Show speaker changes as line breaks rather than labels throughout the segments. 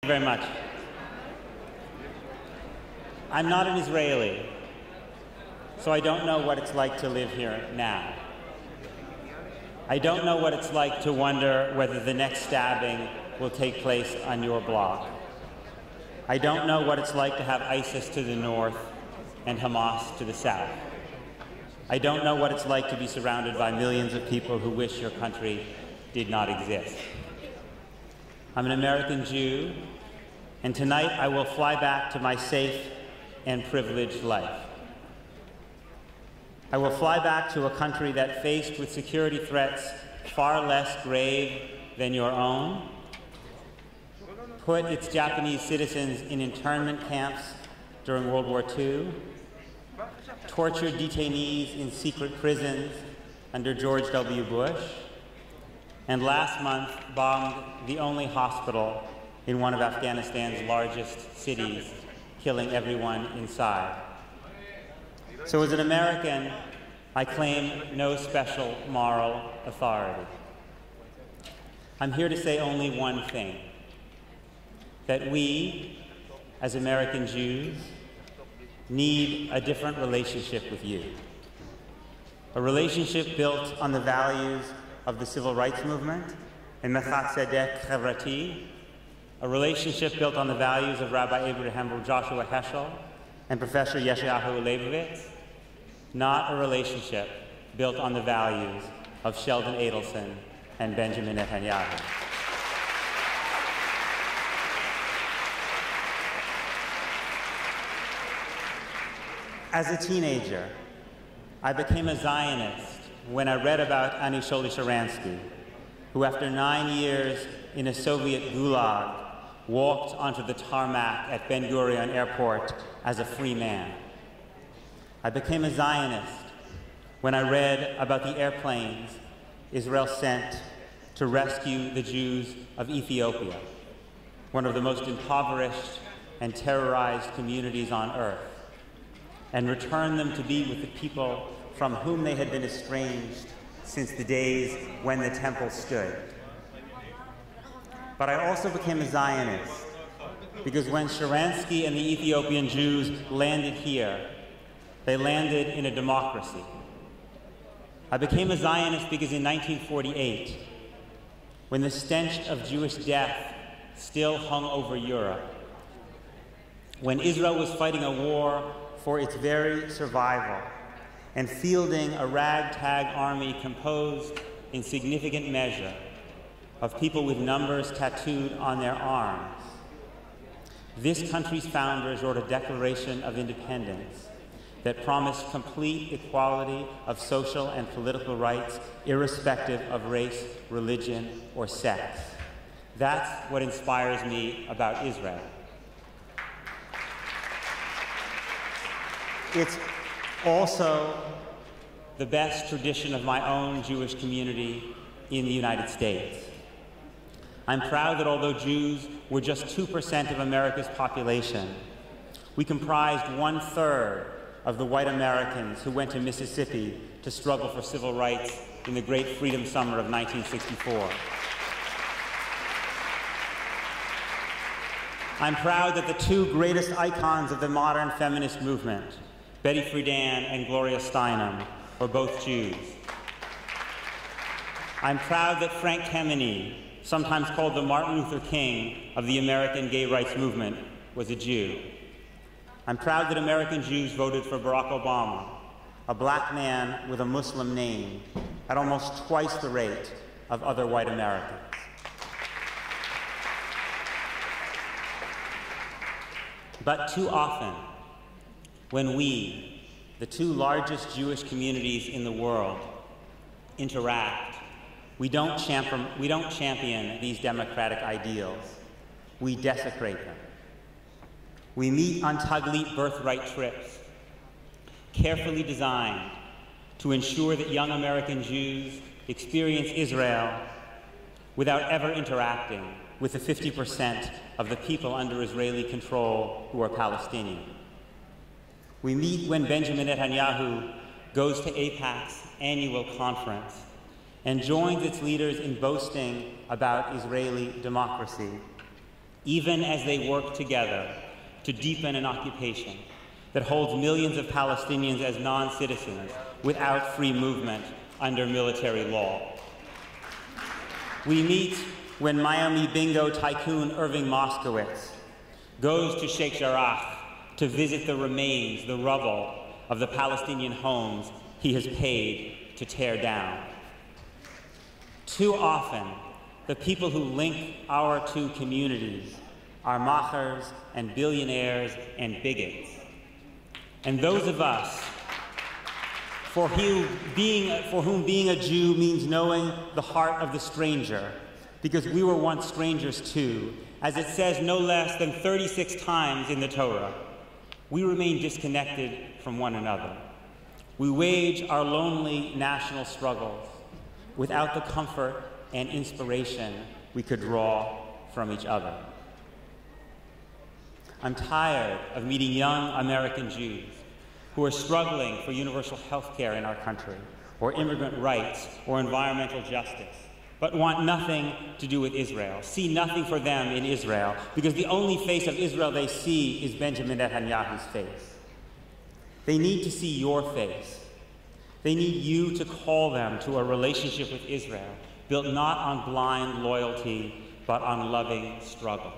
Very much. I'm not an Israeli, so I don't know what it's like to live here now. I don't know what it's like to wonder whether the next stabbing will take place on your block. I don't know what it's like to have ISIS to the north and Hamas to the south. I don't know what it's like to be surrounded by millions of people who wish your country did not exist. I'm an American Jew, and tonight I will fly back to my safe and privileged life. I will fly back to a country that, faced with security threats far less grave than your own, put its Japanese citizens in internment camps during World War II, tortured detainees in secret prisons under George W. Bush, and last month bombed the only hospital in one of Afghanistan's largest cities, killing everyone inside. So as an American, I claim no special moral authority. I'm here to say only one thing, that we, as American Jews, need a different relationship with you. A relationship built on the values of the civil rights movement and Mechat Tzedek Chavrati, a relationship built on the values of Rabbi Abraham Joshua Heschel and Professor Yeshayahu Leibovitz, not a relationship built on the values of Sheldon Adelson and Benjamin Netanyahu. As a teenager, I became a Zionist when I read about Annie Sharansky, who after 9 years in a Soviet gulag walked onto the tarmac at Ben Gurion Airport as a free man. I became a Zionist when I read about the airplanes Israel sent to rescue the Jews of Ethiopia, one of the most impoverished and terrorized communities on earth, and return them to be with the people from whom they had been estranged since the days when the temple stood. But I also became a Zionist because when Sharansky and the Ethiopian Jews landed here, they landed in a democracy. I became a Zionist because in 1948, when the stench of Jewish death still hung over Europe, when Israel was fighting a war for its very survival and fielding a ragtag army composed in significant measure of people with numbers tattooed on their arms, this country's founders wrote a Declaration of Independence that promised complete equality of social and political rights, irrespective of race, religion, or sex. That's what inspires me about Israel. It's also the best tradition of my own Jewish community in the United States. I'm proud that although Jews were just 2% of America's population, we comprised 1/3 of the white Americans who went to Mississippi to struggle for civil rights in the Great Freedom Summer of 1964. I'm proud that the two greatest icons of the modern feminist movement, Betty Friedan and Gloria Steinem, were both Jews. I'm proud that Frank Kameny, sometimes called the Martin Luther King of the American gay rights movement, was a Jew. I'm proud that American Jews voted for Barack Obama, a black man with a Muslim name, at almost twice the rate of other white Americans. But too often, when we, the two largest Jewish communities in the world, interact, we don't champion these democratic ideals. We desecrate them. We meet on Taglit birthright trips, carefully designed to ensure that young American Jews experience Israel without ever interacting with the 50% of the people under Israeli control who are Palestinian. We meet when Benjamin Netanyahu goes to AIPAC's annual conference and joins its leaders in boasting about Israeli democracy, even as they work together to deepen an occupation that holds millions of Palestinians as non-citizens without free movement under military law. We meet when Miami bingo tycoon Irving Moskowitz goes to Sheikh Jarrah to visit the remains, the rubble of the Palestinian homes he has paid to tear down. Too often, the people who link our two communities are machers and billionaires and bigots. And those of us for whom being a Jew means knowing the heart of the stranger, because we were once strangers too, as it says no less than 36 times in the Torah, we remain disconnected from one another. We wage our lonely national struggles without the comfort and inspiration we could draw from each other. I'm tired of meeting young American Jews who are struggling for universal health care in our country, or immigrant rights, or environmental justice, but want nothing to do with Israel, see nothing for them in Israel, because the only face of Israel they see is Benjamin Netanyahu's face. They need to see your face. They need you to call them to a relationship with Israel, built not on blind loyalty, but on loving struggle.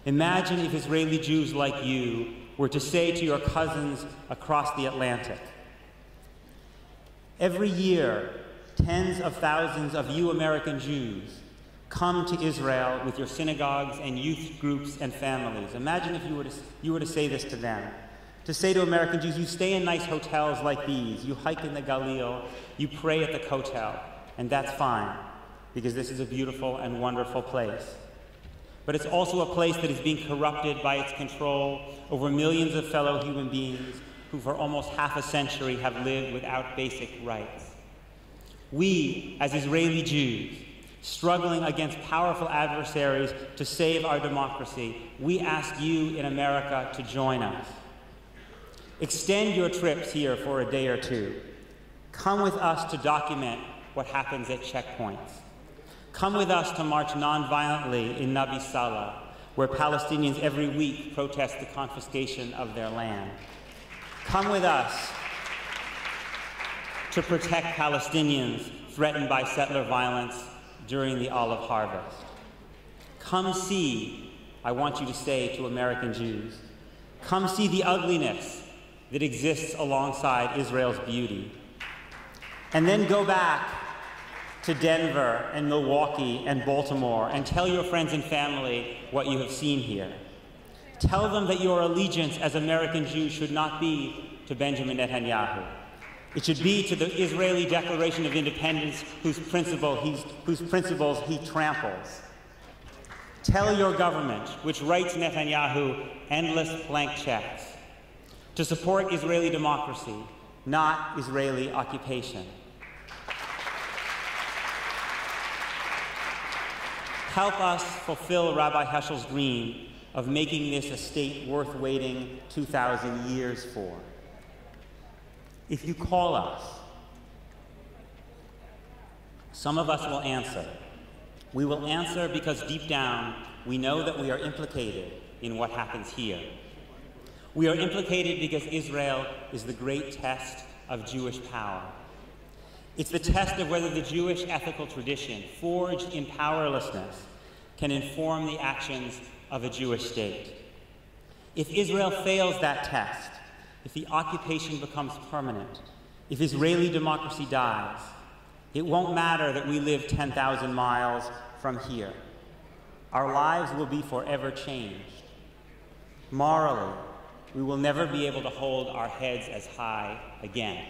Imagine if Israeli Jews like you were to say to your cousins across the Atlantic, every year, tens of thousands of you American Jews come to Israel with your synagogues and youth groups and families. Imagine if you were to say this to them. To say to American Jews, you stay in nice hotels like these, you hike in the Galil, you pray at the Kotel, and that's fine, because this is a beautiful and wonderful place. But it's also a place that is being corrupted by its control over millions of fellow human beings who for almost half a century have lived without basic rights. We, as Israeli Jews, struggling against powerful adversaries to save our democracy, we ask you in America to join us. Extend your trips here for a day or two. Come with us to document what happens at checkpoints. Come with us to march nonviolently in Nabi Salah, where Palestinians every week protest the confiscation of their land. Come with us to protect Palestinians threatened by settler violence during the olive harvest. Come see, I want you to say to American Jews, come see the ugliness that exists alongside Israel's beauty. And then go back to Denver and Milwaukee and Baltimore and tell your friends and family what you have seen here. Tell them that your allegiance as American Jews should not be to Benjamin Netanyahu. It should be to the Israeli Declaration of Independence whose principles he tramples. Tell your government, which writes Netanyahu endless blank checks, to support Israeli democracy, not Israeli occupation. Help us fulfill Rabbi Heschel's dream of making this a state worth waiting 2,000 years for. If you call us, some of us will answer. We will answer because deep down we know that we are implicated in what happens here. We are implicated because Israel is the great test of Jewish power. It's the test of whether the Jewish ethical tradition, forged in powerlessness, can inform the actions of a Jewish state. If Israel fails that test, if the occupation becomes permanent, if Israeli democracy dies, it won't matter that we live 10,000 miles from here. Our lives will be forever changed. Morally, we will never be able to hold our heads as high again.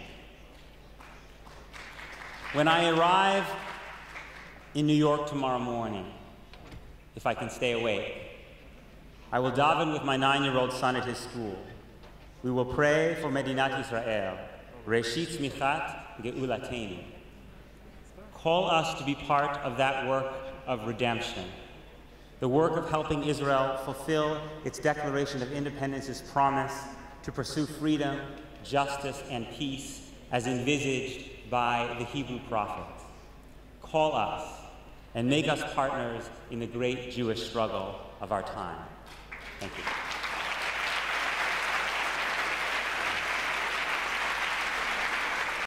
When I arrive in New York tomorrow morning, if I can stay awake, I will daven with my 9-year-old son at his school. We will pray for Medinat Yisrael, Reshit Tzmichat Geulatenu. Call us to be part of that work of redemption, the work of helping Israel fulfill its Declaration of Independence's promise to pursue freedom, justice, and peace as envisaged by the Hebrew prophets. Call us and make us partners in the great Jewish struggle of our time. Thank you.